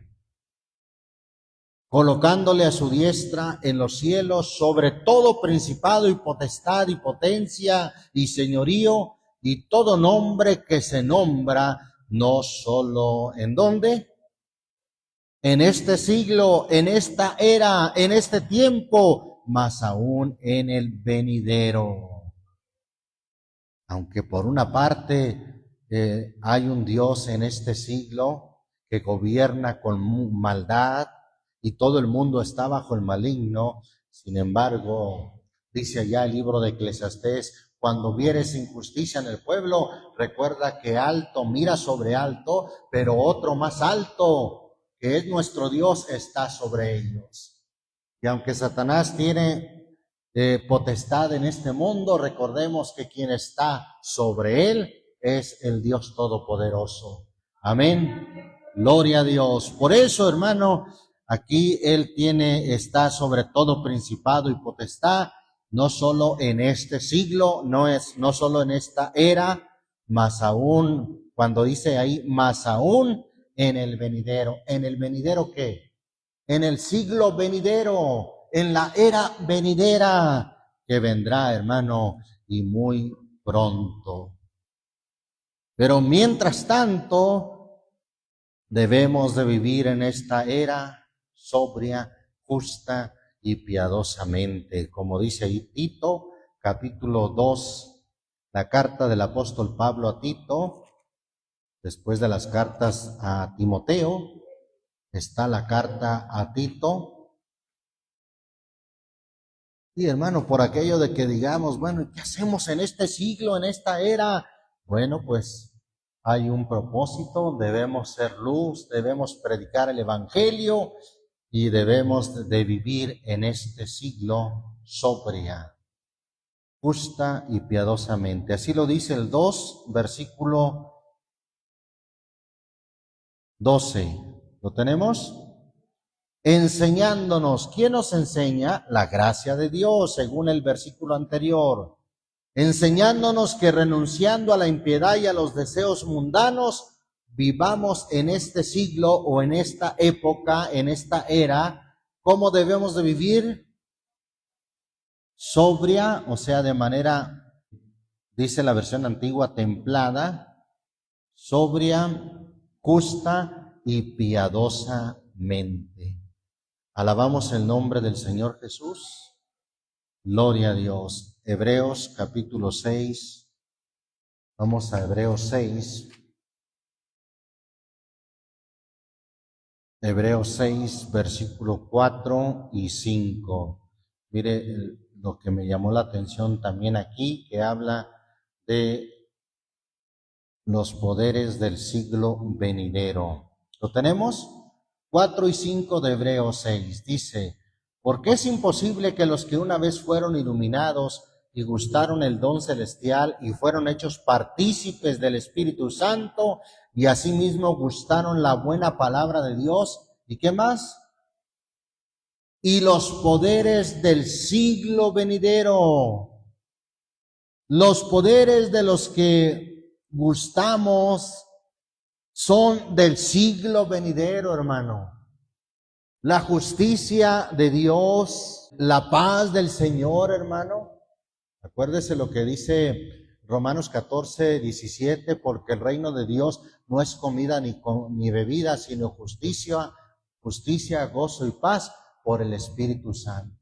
Colocándole a su diestra en los cielos sobre todo principado y potestad y potencia y señorío y todo nombre que se nombra, no solo ¿en dónde? En este siglo, en esta era, en este tiempo, mas aún en el venidero. Aunque por una parte hay un Dios en este siglo que gobierna con maldad y todo el mundo está bajo el maligno, sin embargo, dice allá el libro de Eclesiastés: cuando vieres injusticia en el pueblo, recuerda que alto mira sobre alto, pero otro más alto, que es nuestro Dios, está sobre ellos. Y aunque Satanás tiene potestad en este mundo, recordemos que quien está sobre él es el Dios Todopoderoso. Amén. Gloria a Dios. Por eso, hermano, Aquí Él está sobre todo principado y potestad, no solo en este siglo, no solo en esta era, más aún, cuando dice ahí, más aún en el venidero. ¿En el venidero qué? En el siglo venidero, en la era venidera que vendrá, hermano, y muy pronto. Pero mientras tanto, debemos de vivir en esta era sobria, justa y piadosamente. Como dice ahí Tito, capítulo 2, la carta del apóstol Pablo a Tito, después de las cartas a Timoteo, está la carta a Tito. Y hermano, por aquello de que digamos, bueno, ¿qué hacemos en este siglo, en esta era? Bueno, pues hay un propósito, debemos ser luz, debemos predicar el evangelio y debemos de vivir en este siglo sobria, justa y piadosamente. Así lo dice el 2, versículo 12. ¿Lo tenemos? Enseñándonos. ¿Quién nos enseña? La gracia de Dios, según el versículo anterior. Enseñándonos que renunciando a la impiedad y a los deseos mundanos, vivamos en este siglo o en esta época, en esta era. ¿Cómo debemos de vivir? Sobria, o sea, de manera, dice la versión antigua, templada, sobria, justa y piadosamente. Alabamos el nombre del Señor Jesús. Gloria a Dios. Hebreos capítulo 6. Vamos a Hebreos 6. Hebreos 6, versículo 4 y 5. Mire lo que me llamó la atención también aquí, que habla de los poderes del siglo venidero. ¿Lo tenemos? 4 y 5 de Hebreos 6. Dice, porque es imposible que los que una vez fueron iluminados y gustaron el don celestial y fueron hechos partícipes del Espíritu Santo y asimismo gustaron la buena palabra de Dios. ¿Y qué más? Y los poderes del siglo venidero. Los poderes de los que gustamos son del siglo venidero, hermano. La justicia de Dios, la paz del Señor, hermano. Acuérdese lo que dice Romanos 14, 17, porque el reino de Dios no es comida ni bebida, sino justicia, gozo y paz por el Espíritu Santo.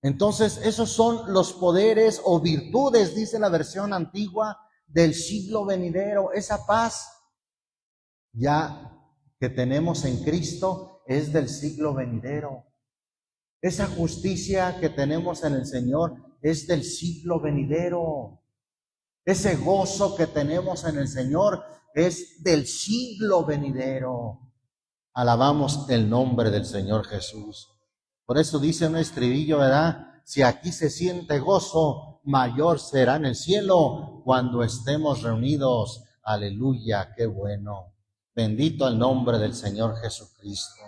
Entonces, esos son los poderes o virtudes, dice la versión antigua, del siglo venidero. Esa paz ya que tenemos en Cristo es del siglo venidero. Esa justicia que tenemos en el Señor es del siglo venidero. Ese gozo que tenemos en el Señor es del siglo venidero. Alabamos el nombre del Señor Jesús. Por eso dice un estribillo, ¿verdad? Si aquí se siente gozo, mayor será en el cielo cuando estemos reunidos. Aleluya, qué bueno. Bendito el nombre del Señor Jesucristo.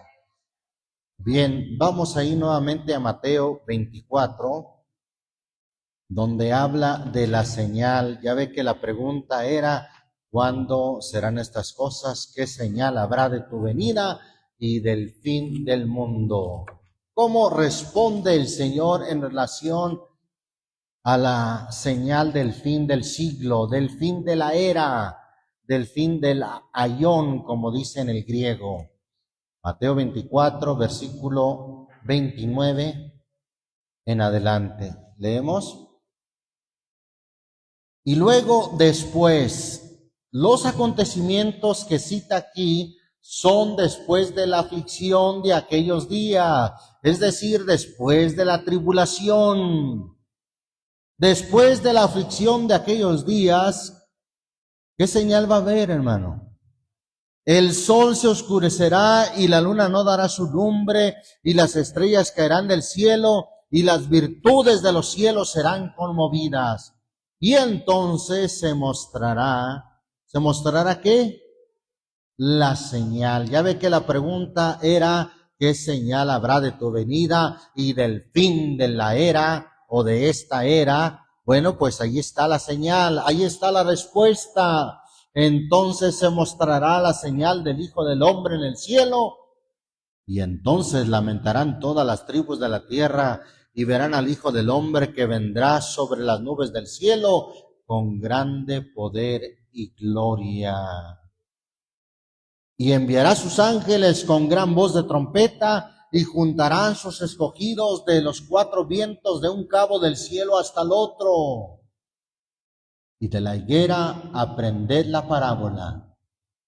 Bien, vamos ahí nuevamente a Mateo 24, donde habla de la señal. Ya ve que la pregunta era, ¿cuándo serán estas cosas? ¿Qué señal habrá de tu venida y del fin del mundo? ¿Cómo responde el Señor en relación a la señal del fin del siglo, del fin de la era, del fin del aión, como dice en el griego? Mateo 24, versículo 29 en adelante. Leemos. Y luego después, los acontecimientos que cita aquí son después de la aflicción de aquellos días, es decir, después de la tribulación. Después de la aflicción de aquellos días, ¿qué señal va a haber, hermano? El sol se oscurecerá y la luna no dará su lumbre y las estrellas caerán del cielo y las virtudes de los cielos serán conmovidas. Y entonces se mostrará ¿qué? La señal. Ya ve que la pregunta era, ¿qué señal habrá de tu venida y del fin de la era o de esta era? Bueno, pues ahí está la señal, ahí está la respuesta. Entonces se mostrará la señal del Hijo del Hombre en el cielo, y entonces lamentarán todas las tribus de la tierra y verán al Hijo del Hombre que vendrá sobre las nubes del cielo con grande poder y gloria. Y enviará sus ángeles con gran voz de trompeta, y juntarán sus escogidos de los cuatro vientos, de un cabo del cielo hasta el otro. Y de la higuera aprended la parábola.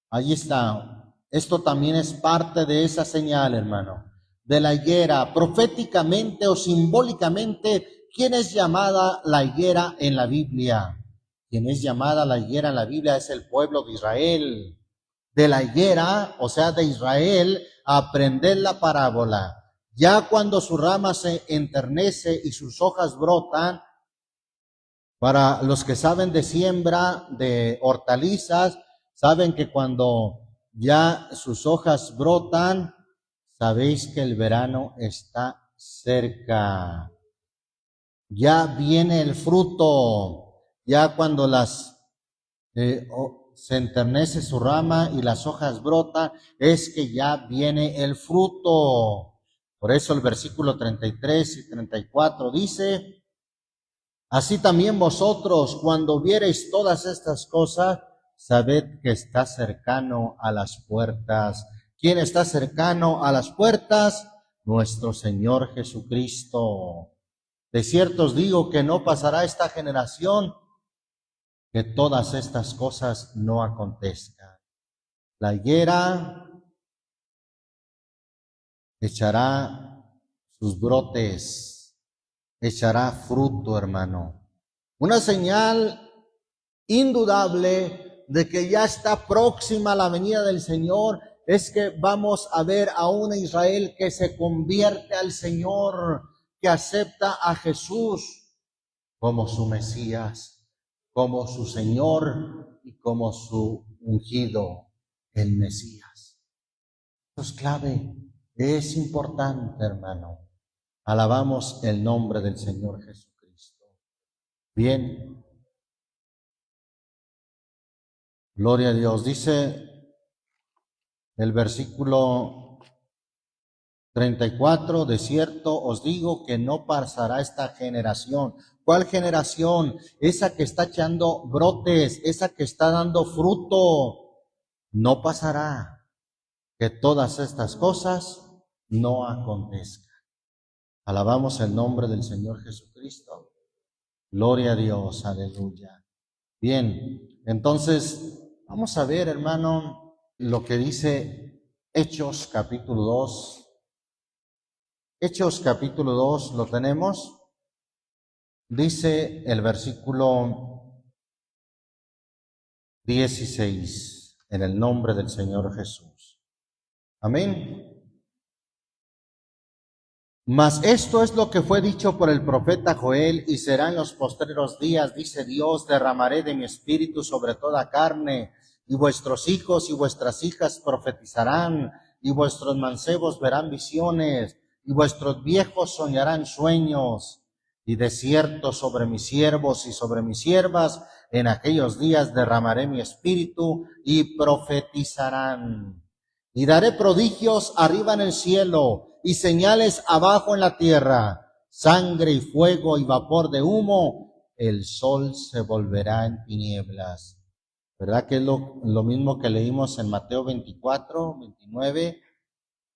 Ahí está. Esto también es parte de esa señal, hermano. De la higuera, proféticamente o simbólicamente, ¿quién es llamada la higuera en la Biblia? Quien es llamada la higuera en la Biblia es el pueblo de Israel. De la higuera, o sea, de Israel, aprended la parábola. Ya cuando su rama se enternece y sus hojas brotan, para los que saben de siembra de hortalizas, saben que cuando ya sus hojas brotan, sabéis que el verano está cerca. Ya viene el fruto. Ya cuando se enternece su rama y las hojas brotan, es que ya viene el fruto. Por eso el versículo 33 y 34 dice: así también vosotros, cuando viereis todas estas cosas, sabed que está cercano a las puertas. ¿Quién está cercano a las puertas? Nuestro Señor Jesucristo. De cierto os digo que no pasará esta generación que todas estas cosas no acontezcan. La higuera echará sus brotes, echará fruto, hermano. Una señal indudable de que ya está próxima la venida del Señor es que vamos a ver a una Israel que se convierte al Señor, que acepta a Jesús como su Mesías, como su Señor y como su ungido, el Mesías. Esto es clave, es importante, hermano. Alabamos el nombre del Señor Jesucristo. Bien. Gloria a Dios. Dice el versículo 34, de cierto os digo que no pasará esta generación. ¿Cuál generación? Esa que está echando brotes, esa que está dando fruto. No pasará que todas estas cosas no acontezcan. Alabamos el nombre del Señor Jesucristo. Gloria a Dios, aleluya. Bien, entonces vamos a ver, hermano, lo que dice Hechos capítulo 2. Hechos capítulo 2, ¿lo tenemos? Dice el versículo 16, en el nombre del Señor Jesús. Amén. Mas esto es lo que fue dicho por el profeta Joel, y será en los postreros días, dice Dios, derramaré de mi espíritu sobre toda carne, y vuestros hijos y vuestras hijas profetizarán, y vuestros mancebos verán visiones, y vuestros viejos soñarán sueños. Y de cierto sobre mis siervos y sobre mis siervas, en aquellos días derramaré mi espíritu, y profetizarán. Y daré prodigios arriba en el cielo, y señales abajo en la tierra, sangre y fuego y vapor de humo. El sol se volverá en tinieblas. ¿Verdad que es lo mismo que leímos en Mateo 24, 29?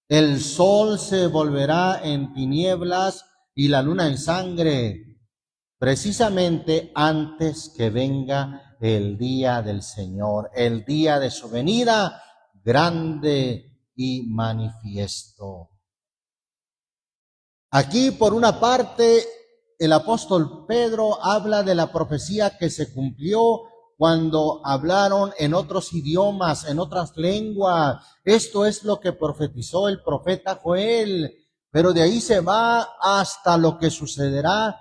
El sol se volverá en tinieblas y la luna en sangre, precisamente antes que venga el día del Señor, el día de su venida grande y manifiesto. Aquí, por una parte, el apóstol Pedro habla de la profecía que se cumplió cuando hablaron en otros idiomas, en otras lenguas. Esto es lo que profetizó el profeta Joel, pero de ahí se va hasta lo que sucederá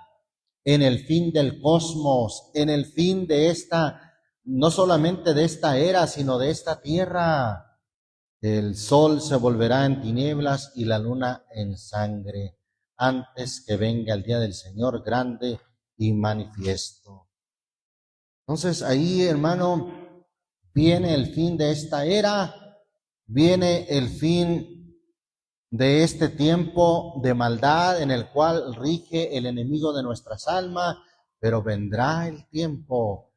en el fin del cosmos, en el fin de esta, no solamente de esta era, sino de esta tierra. el sol se volverá en tinieblas y la luna en sangre, antes que venga el día del Señor grande y manifiesto. Entonces ahí, hermano, viene el fin de esta era, viene el fin de este tiempo de maldad en el cual rige el enemigo de nuestras almas, pero vendrá el tiempo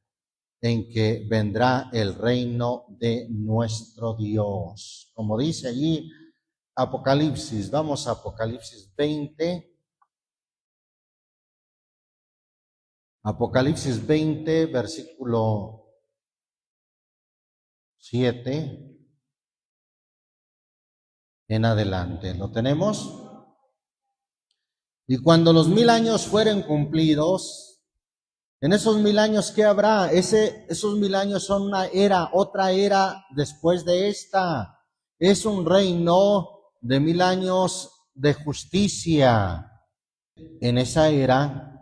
en que vendrá el reino de nuestro Dios. Como dice allí Apocalipsis, vamos a Apocalipsis 20. Apocalipsis 20, versículo 7 en adelante. ¿Lo tenemos? Y cuando los 1000 años fueren cumplidos, en esos 1000 años, ¿qué habrá? Esos 1000 años son una era, otra era después de esta. Es un reino de 1000 años de justicia. En esa era,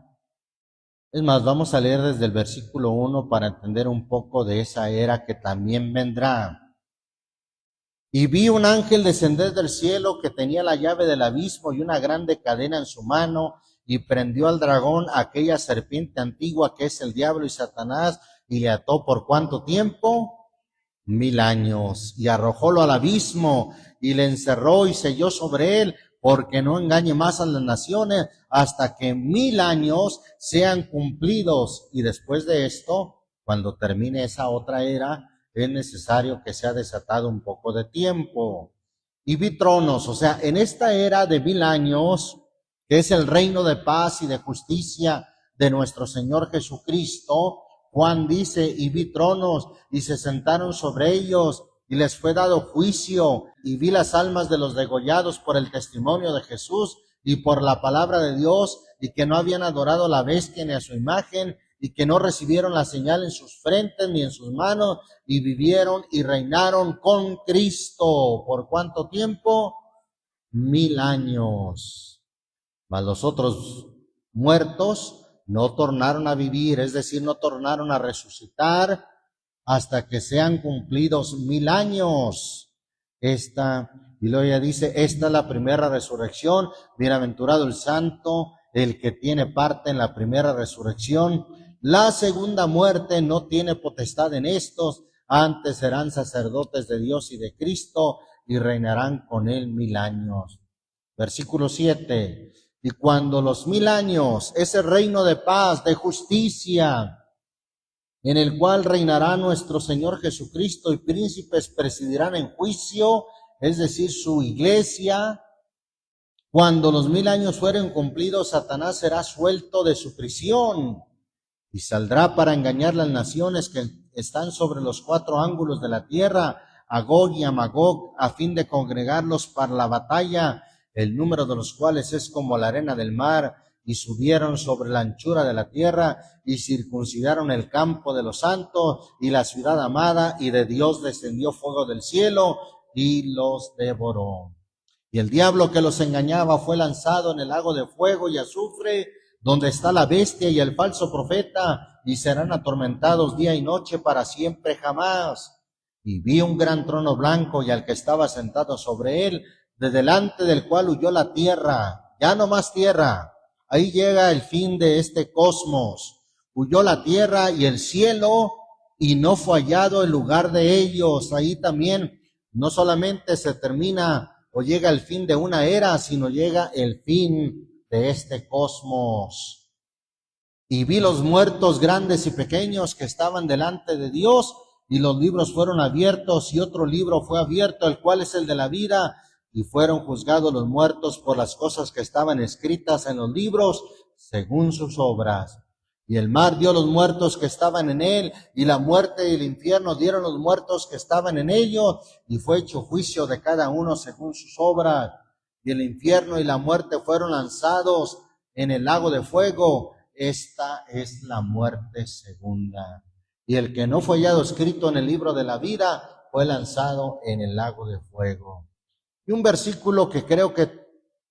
es más, vamos a leer desde el versículo 1 para entender un poco de esa era que también vendrá. Y vi un ángel descender del cielo que tenía la llave del abismo y una grande cadena en su mano, y prendió al dragón, aquella serpiente antigua que es el diablo y Satanás, y le ató ¿por cuánto tiempo? 1000 años. Y arrojólo al abismo, y le encerró y selló sobre él, porque no engañe más a las naciones, hasta que 1000 años sean cumplidos. Y después de esto, cuando termine esa otra era, es necesario que sea desatado un poco de tiempo. Y vi tronos, o sea, en esta era de 1000 años, que es el reino de paz y de justicia de nuestro Señor Jesucristo, Juan dice, y vi tronos, y se sentaron sobre ellos, y les fue dado juicio, y vi las almas de los degollados por el testimonio de Jesús, y por la palabra de Dios, y que no habían adorado a la bestia ni a su imagen, y que no recibieron la señal en sus frentes ni en sus manos, y vivieron y reinaron con Cristo. ¿Por cuánto tiempo? 1000 años. Mas los otros muertos no tornaron a vivir, es decir, no tornaron a resucitar hasta que sean cumplidos 1000 años. Y luego ella dice, esta es la primera resurrección, bienaventurado el santo, el que tiene parte en la primera resurrección. La segunda muerte no tiene potestad en estos, antes serán sacerdotes de Dios y de Cristo, y reinarán con él 1000 años. Versículo 7. Y cuando los 1000 años, ese reino de paz, de justicia, en el cual reinará nuestro Señor Jesucristo, y príncipes presidirán en juicio, es decir, su iglesia. Cuando los 1000 años fueren cumplidos, Satanás será suelto de su prisión y saldrá para engañar las naciones que están sobre los 4 ángulos de la tierra, a Gog y a Magog, a fin de congregarlos para la batalla, el número de los cuales es como la arena del mar, y subieron sobre la anchura de la tierra, y circuncidaron el campo de los santos y la ciudad amada, y de Dios descendió fuego del cielo y los devoró. Y el diablo que los engañaba fue lanzado en el lago de fuego y azufre, donde está la bestia y el falso profeta, y serán atormentados día y noche para siempre jamás. Y vi un gran trono blanco y al que estaba sentado sobre él, de delante del cual huyó la tierra, ya no más tierra. Ahí llega el fin de este cosmos. Huyó la tierra y el cielo, y no fue hallado el lugar de ellos. Ahí también no solamente se termina o llega el fin de una era, sino llega el fin de este cosmos. Y vi los muertos grandes y pequeños que estaban delante de Dios, y los libros fueron abiertos, y otro libro fue abierto, el cual es el de la vida, y fueron juzgados los muertos por las cosas que estaban escritas en los libros, según sus obras. Y el mar dio los muertos que estaban en él, y la muerte y el infierno dieron los muertos que estaban en ellos, y fue hecho juicio de cada uno según sus obras. Y el infierno y la muerte fueron lanzados en el lago de fuego. Esta es la muerte segunda. Y el que no fue hallado escrito en el libro de la vida fue lanzado en el lago de fuego. Y un versículo que creo que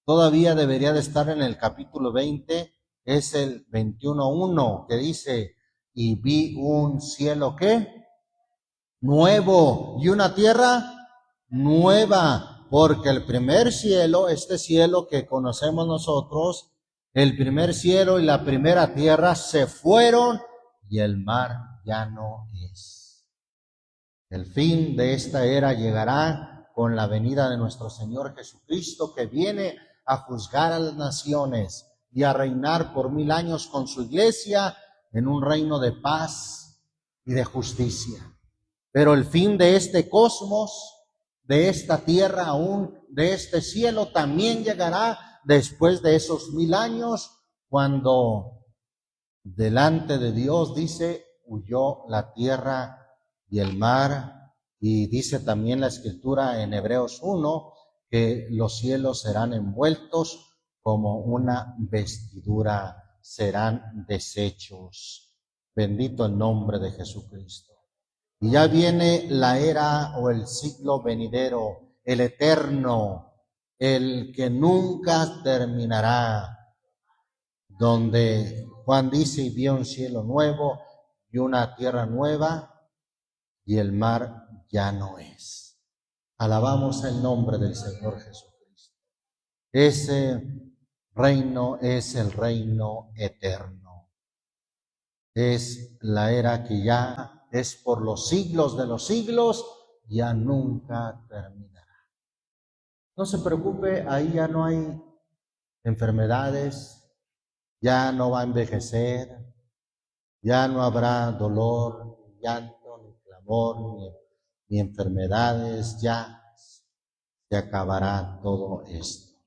todavía debería de estar en el capítulo 20 es el 21:1, que dice, y vi un cielo ¿qué? Nuevo, y una tierra nueva, porque el primer cielo, este cielo que conocemos nosotros, el primer cielo y la primera tierra se fueron y el mar ya no es. El fin de esta era llegará con la venida de nuestro Señor Jesucristo, que viene a juzgar a las naciones y a reinar por 1000 años con su iglesia en un reino de paz y de justicia. Pero el fin de este cosmos, de esta tierra aún, de este cielo, también llegará después de esos 1000 años, cuando delante de Dios, dice, huyó la tierra y el mar, y dice también la Escritura en Hebreos 1, que los cielos serán envueltos como una vestidura, serán deshechos. Bendito el nombre de Jesucristo. Y ya viene la era o el siglo venidero, el eterno, el que nunca terminará, donde Juan dice, y vio un cielo nuevo y una tierra nueva, y el mar ya no es. Alabamos el nombre del Señor Jesucristo. Ese reino es el reino eterno. Es la era que ya es por los siglos de los siglos, ya nunca terminará. No se preocupe, ahí ya no hay enfermedades, ya no va a envejecer, ya no habrá dolor, ni llanto, ni clamor, ni enfermedades, ya se acabará todo esto.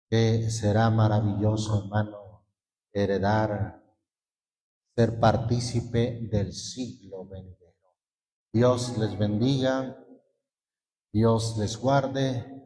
Que será maravilloso, hermano, heredar, ser partícipe del siglo venidero. Dios les bendiga, Dios les guarde.